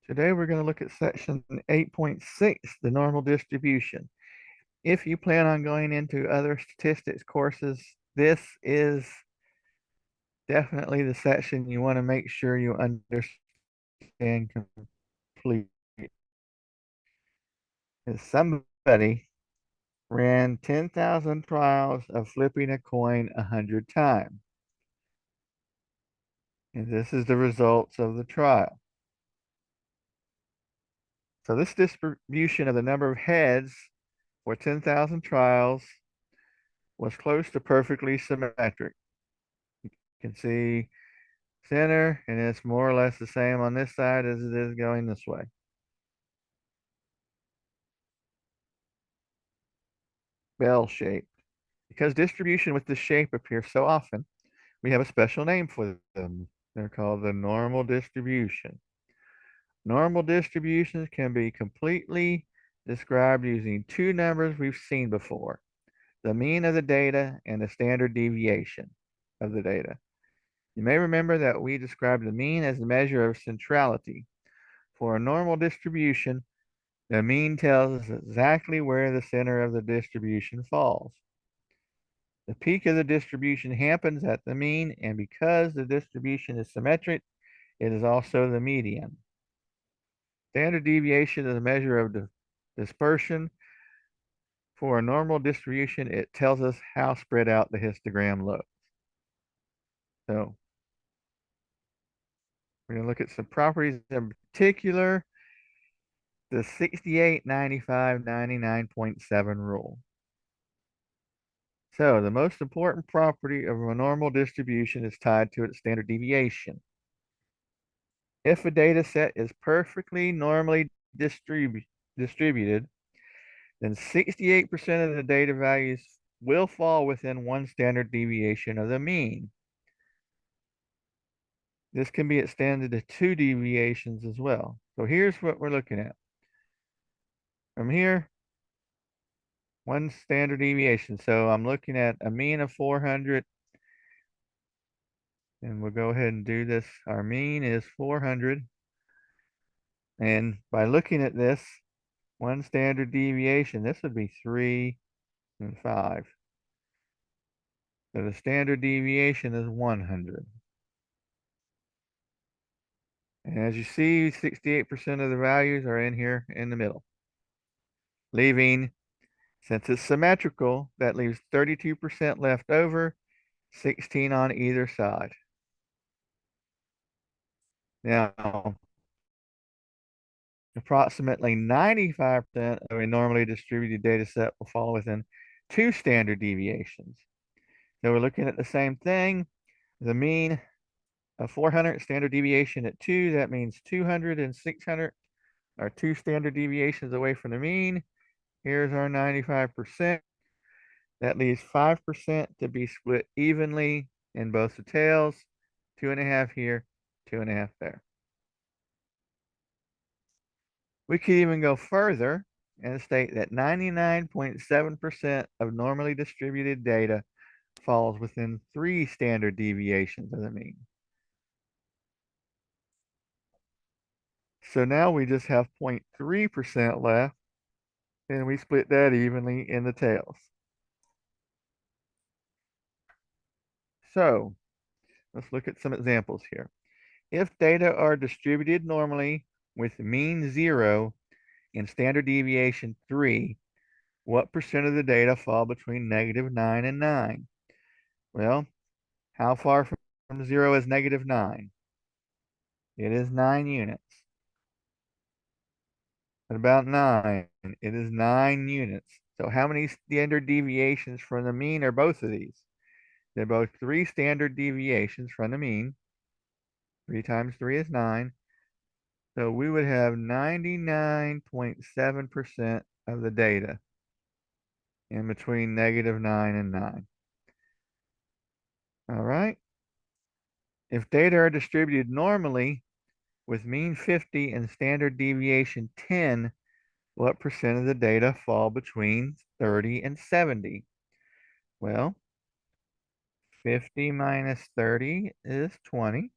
Today we're going to look at section 8.6, the normal distribution. If you plan on going into other statistics courses, this is definitely the section you want to make sure you understand completely. If somebody ran 10,000 trials of flipping a coin 100 times, and this is the results of the trial. So this distribution of the number of heads for 10,000 trials was close to perfectly symmetric. You can see center, and it's more or less the same on this side as it is going this way. Bell shape. Because distribution with this shape appears so often, we have a special name for them. They're called the normal distribution. Normal distributions can be completely described using two numbers we've seen before, the mean of the data and the standard deviation of the data. You may remember that we described the mean as a measure of centrality. For a normal distribution, the mean tells us exactly where the center of the distribution falls. The peak of the distribution happens at the mean, and because the distribution is symmetric, it is also the median. Standard deviation is a measure of dispersion. For a normal distribution, it tells us how spread out the histogram looks. So we're going to look at some properties in particular, the 68, 95, 99.7 rule. So the most important property of a normal distribution is tied to its standard deviation. If a data set is perfectly normally distributed, then 68% of the data values will fall within one standard deviation of the mean. This can be extended to two deviations as well. So here's what we're looking at. From here, one standard deviation. So I'm looking at a mean of 400, and we'll go ahead and do this. Our mean is 400. And by looking at this, one standard deviation, this would be 3 and 5. So the standard deviation is 100. And as you see, 68% of the values are in here in the middle, leaving, since it's symmetrical, that leaves 32% left over, 16 on either side. Now, approximately 95% of a normally distributed data set will fall within two standard deviations. So we're looking at the same thing. The mean of 400 standard deviation at 2, that means 200 and 600 are two standard deviations away from the mean. Here's our 95%. That leaves 5% to be split evenly in both the tails. 2.5 here, 2.5 there. We could even go further and state that 99.7% of normally distributed data falls within 3 standard deviations of the mean. So now we just have 0.3% left, and we split that evenly in the tails. So let's look at some examples here. If data are distributed normally with mean 0 and standard deviation 3, what percent of the data fall between -9 and 9? Well, how far from 0 is -9? It is 9 units. What about 9? It is 9 units. So how many standard deviations from the mean are both of these? They're both 3 standard deviations from the mean. 3 times 3 is 9. So we would have 99.7% of the data in between -9 and 9. All right. If data are distributed normally with mean 50 and standard deviation 10, what percent of the data fall between 30 and 70? Well, 50 minus 30 is 20.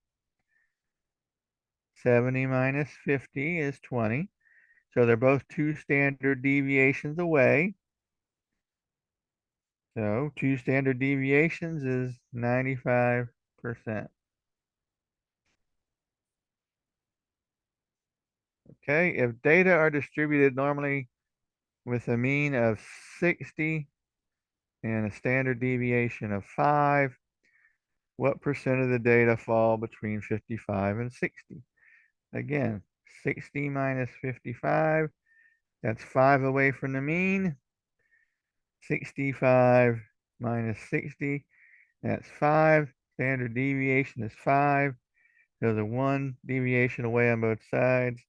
70 minus 50 is 20. So they're both 2 standard deviations away. So 2 standard deviations is 95%. Okay, if data are distributed normally with a mean of 60 and a standard deviation of 5, what percent of the data fall between 55 and 60? Again, 60 minus 55, that's 5 away from the mean. 65 minus 60, that's 5. Standard deviation is 5. There's a 1 deviation away on both sides,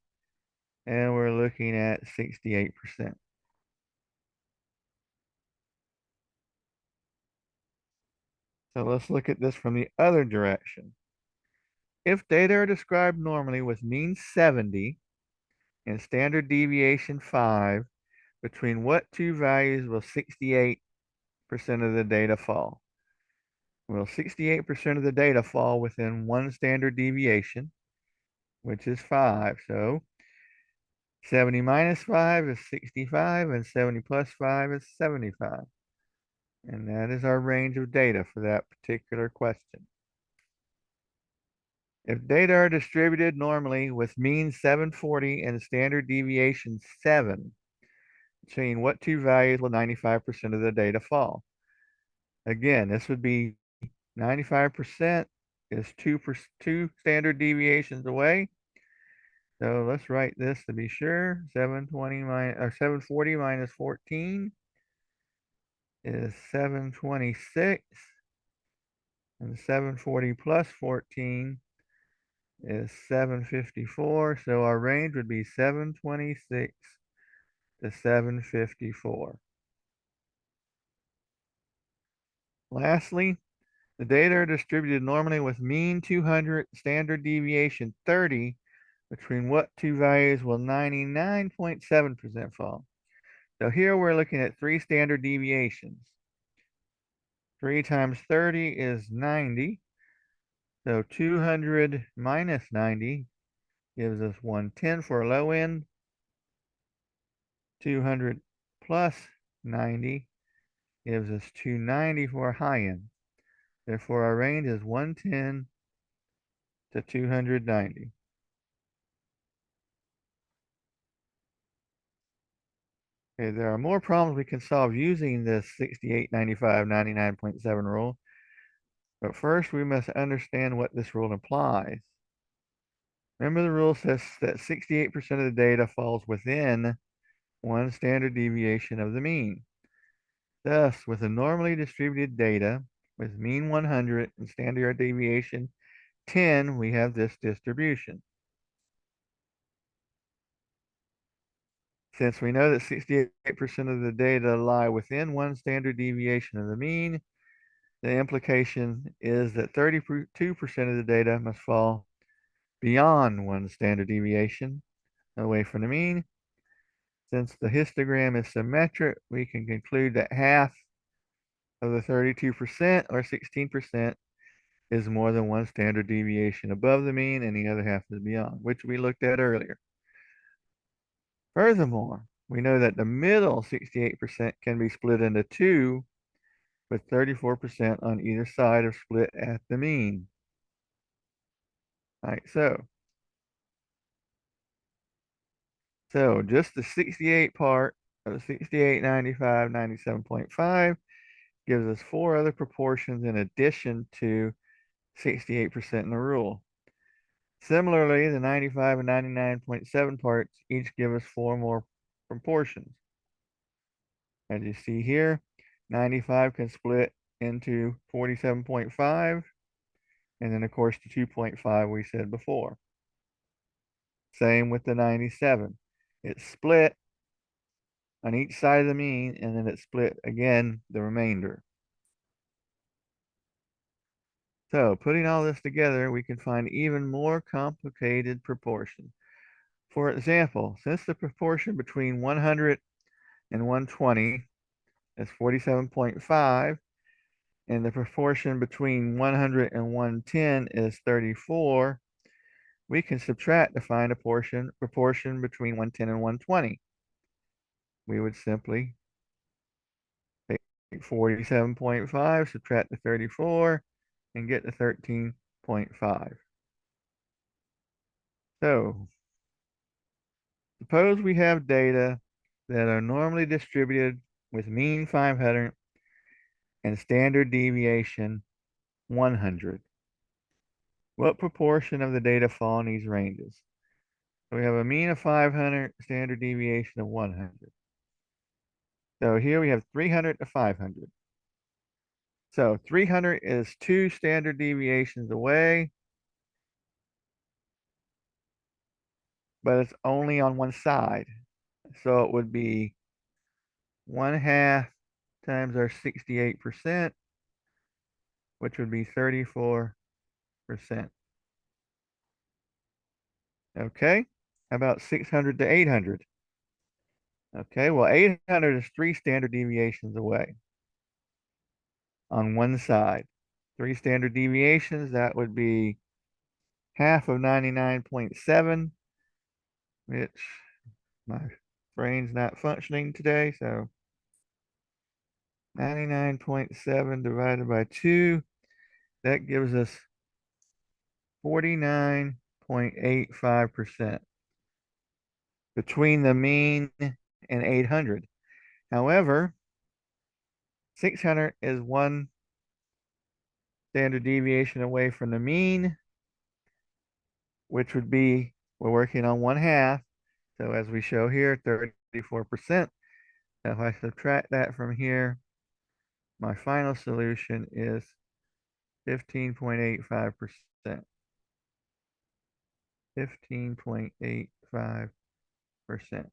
and we're looking at 68%. So let's look at this from the other direction. If data are described normally with mean 70 and standard deviation 5, between what two values will 68% of the data fall? Well, 68% of the data fall within 1 standard deviation, which is 5. So 70 minus 5 is 65, and 70 plus 5 is 75. And that is our range of data for that particular question. If data are distributed normally with mean 740 and standard deviation 7, between what two values will 95% of the data fall? Again, this would be 95% is 2 standard deviations away. So let's write this to be sure. 720 minus, or 740 minus 14 is 726. And 740 plus 14 is 754. So our range would be 726 to 754. Lastly, the data are distributed normally with mean 200, standard deviation 30. Between what two values will 99.7% fall? So here we're looking at 3 standard deviations. 3 times 30 is 90. So 200 minus 90 gives us 110 for a low end. 200 plus 90 gives us 290 for a high end. Therefore, our range is 110 to 290. Okay, there are more problems we can solve using this 68, 95, 99.7 rule. But first, we must understand what this rule implies. Remember, the rule says that 68% of the data falls within 1 standard deviation of the mean. Thus, with a normally distributed data with mean 100 and standard deviation 10, we have this distribution. Since we know that 68% of the data lie within 1 standard deviation of the mean, the implication is that 32% of the data must fall beyond 1 standard deviation away from the mean. Since the histogram is symmetric, we can conclude that half of the 32%, or 16%, is more than 1 standard deviation above the mean, and the other half is beyond, which we looked at earlier. Furthermore, we know that the middle 68% can be split into 2, with 34% on either side of split at the mean. All right, so just the 68 part of 68, 95, 97.5 gives us 4 other proportions in addition to 68% in the rule. Similarly, the 95 and 99.7 parts each give us 4 more proportions. As you see here, 95 can split into 47.5, and then of course the 2.5 we said before. Same with the 97. It's split on each side of the mean, and then it's split again the remainder. So putting all this together, we can find even more complicated proportions. For example, since the proportion between 100 and 120 is 47.5, and the proportion between 100 and 110 is 34, we can subtract to find a proportion between 110 and 120. We would simply take 47.5, subtract the 34, and get the 13.5. So suppose we have data that are normally distributed with mean 500 and standard deviation 100. What proportion of the data fall in these ranges? So we have a mean of 500, standard deviation of 100. So here we have 300 to 500. So 300 is 2 standard deviations away, but it's only on one side. So it would be 1/2 times our 68%, which would be 34%. Okay, how about 600 to 800? Okay, well, 800 is 3 standard deviations away on one side. 3 standard deviations, that would be half of 99.7, which my brain's not functioning today, so 99.7 divided by 2, that gives us 49.85% between the mean and 800. However, 600 is 1 standard deviation away from the mean, which would be, we're working on 1/2. So as we show here, 34%. If I subtract that from here, my final solution is 15.85%. 15.85%.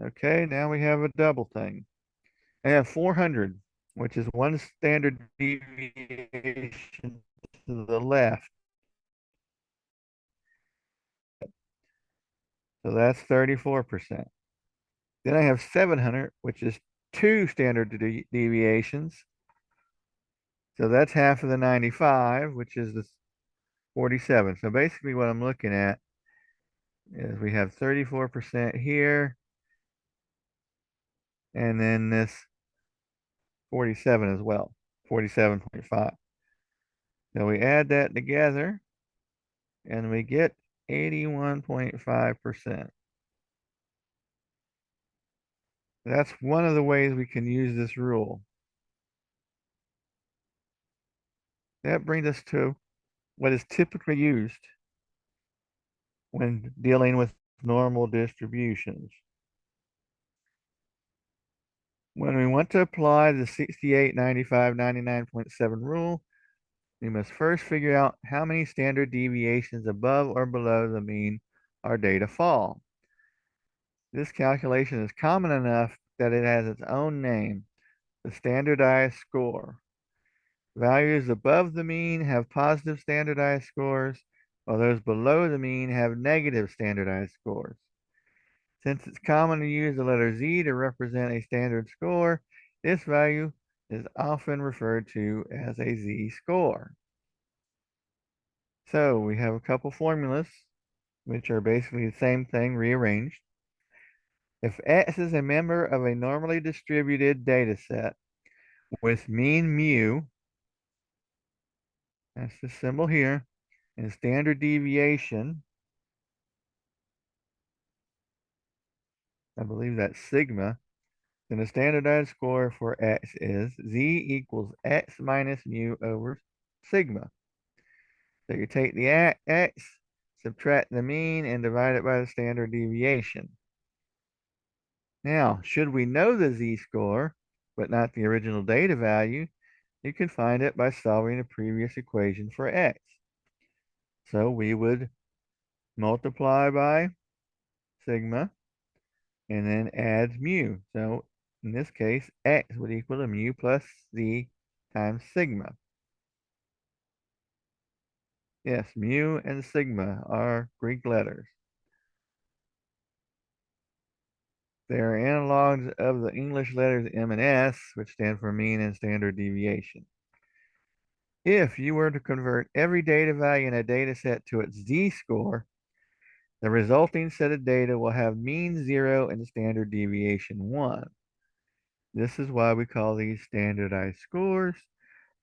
Okay, now we have a double thing. I have 400, which is 1 standard deviation to the left. So that's 34%. Then I have 700, which is 2 standard deviations. So that's half of the 95, which is the 47. So basically what I'm looking at is we have 34% here, and then this 47 as well, 47.5. So we add that together, and we get 81.5%. That's one of the ways we can use this rule. That brings us to what is typically used when dealing with normal distributions. When we want to apply the 68, 95, 99.7 rule, we must first figure out how many standard deviations above or below the mean our data fall. This calculation is common enough that it has its own name, the standardized score. Values above the mean have positive standardized scores, while those below the mean have negative standardized scores. Since it's common to use the letter Z to represent a standard score, this value is often referred to as a Z-score. So we have a couple formulas, which are basically the same thing rearranged. If X is a member of a normally distributed data set with mean mu, that's the symbol here, and standard deviation, I believe that's sigma, then the standardized score for X is Z equals X minus mu over sigma. So you take the X, subtract the mean, and divide it by the standard deviation. Now, should we know the Z-score, but not the original data value, you can find it by solving the previous equation for X. So we would multiply by sigma and then add mu. So in this case, X would equal to mu plus Z times sigma. Yes, mu and sigma are Greek letters. They are analogs of the English letters M and S, which stand for mean and standard deviation. If you were to convert every data value in a data set to its z-score, the resulting set of data will have mean 0 and standard deviation 1. This is why we call these standardized scores.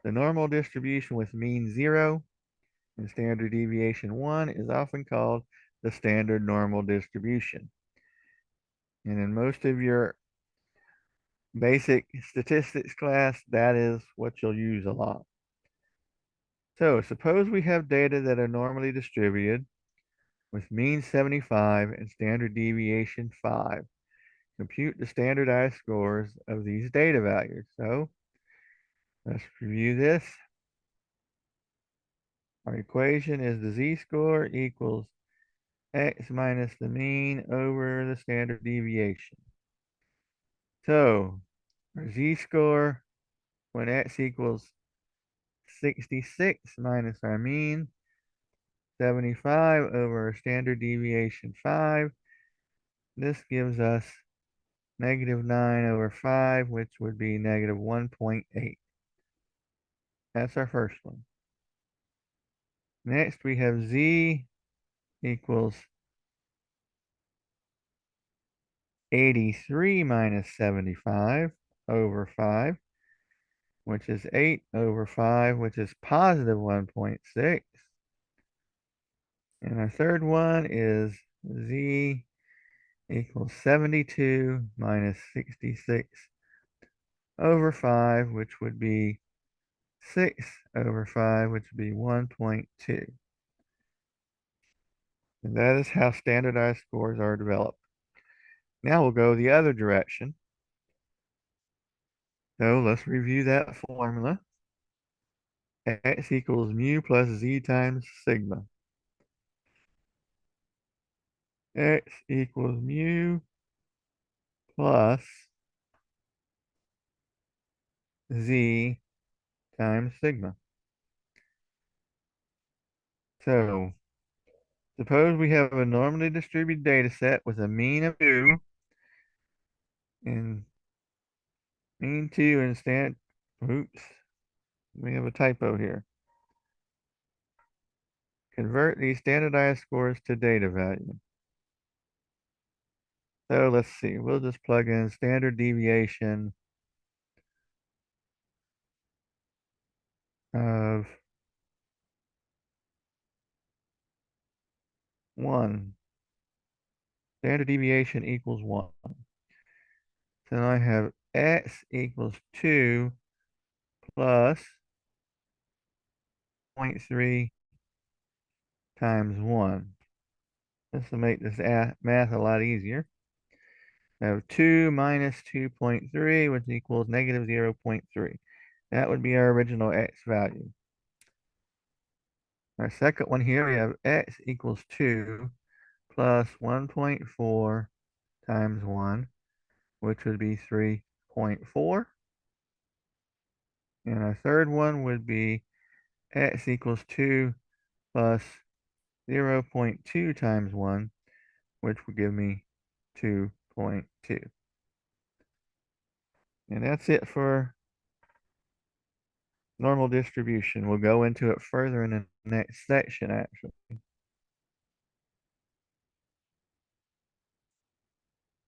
The normal distribution with mean 0 and standard deviation 1 is often called the standard normal distribution. And in most of your basic statistics class, that is what you'll use a lot. So suppose we have data that are normally distributed with mean 75 and standard deviation 5. Compute the standardized scores of these data values. So let's review this. Our equation is the z-score equals x minus the mean over the standard deviation. So our z-score when x equals 66 minus our mean, 75 over our standard deviation 5. This gives us negative 9 over 5, which would be negative 1.8. That's our first one. Next, we have z equals 83 minus 75 over 5, which is 8 over 5, which is positive 1.6. And our third one is z equals 72 minus 66 over 5, which would be 6 over 5, which would be 1.2. And that is how standardized scores are developed. Now we'll go the other direction. So let's review that formula. X equals mu plus z times sigma. X equals mu plus z times sigma. So suppose we have a normally distributed data set with a mean of 2 and mean 2 and oops, we have a typo here. Convert these standardized scores to data value. So let's see, we'll just plug in standard deviation of 1. Standard deviation equals 1. So now I have x equals 2 plus 0.3 times 1. This will make this math a lot easier. I have 2 minus 2.3, which equals negative 0.3. That would be our original x value. Our second one here, we have x equals 2 plus 1.4 times 1, which would be 3.4. And our third one would be x equals 2 plus 0.2 times 1, which would give me 2.2. And that's it for normal distribution. We'll go into it further in the next section, actually.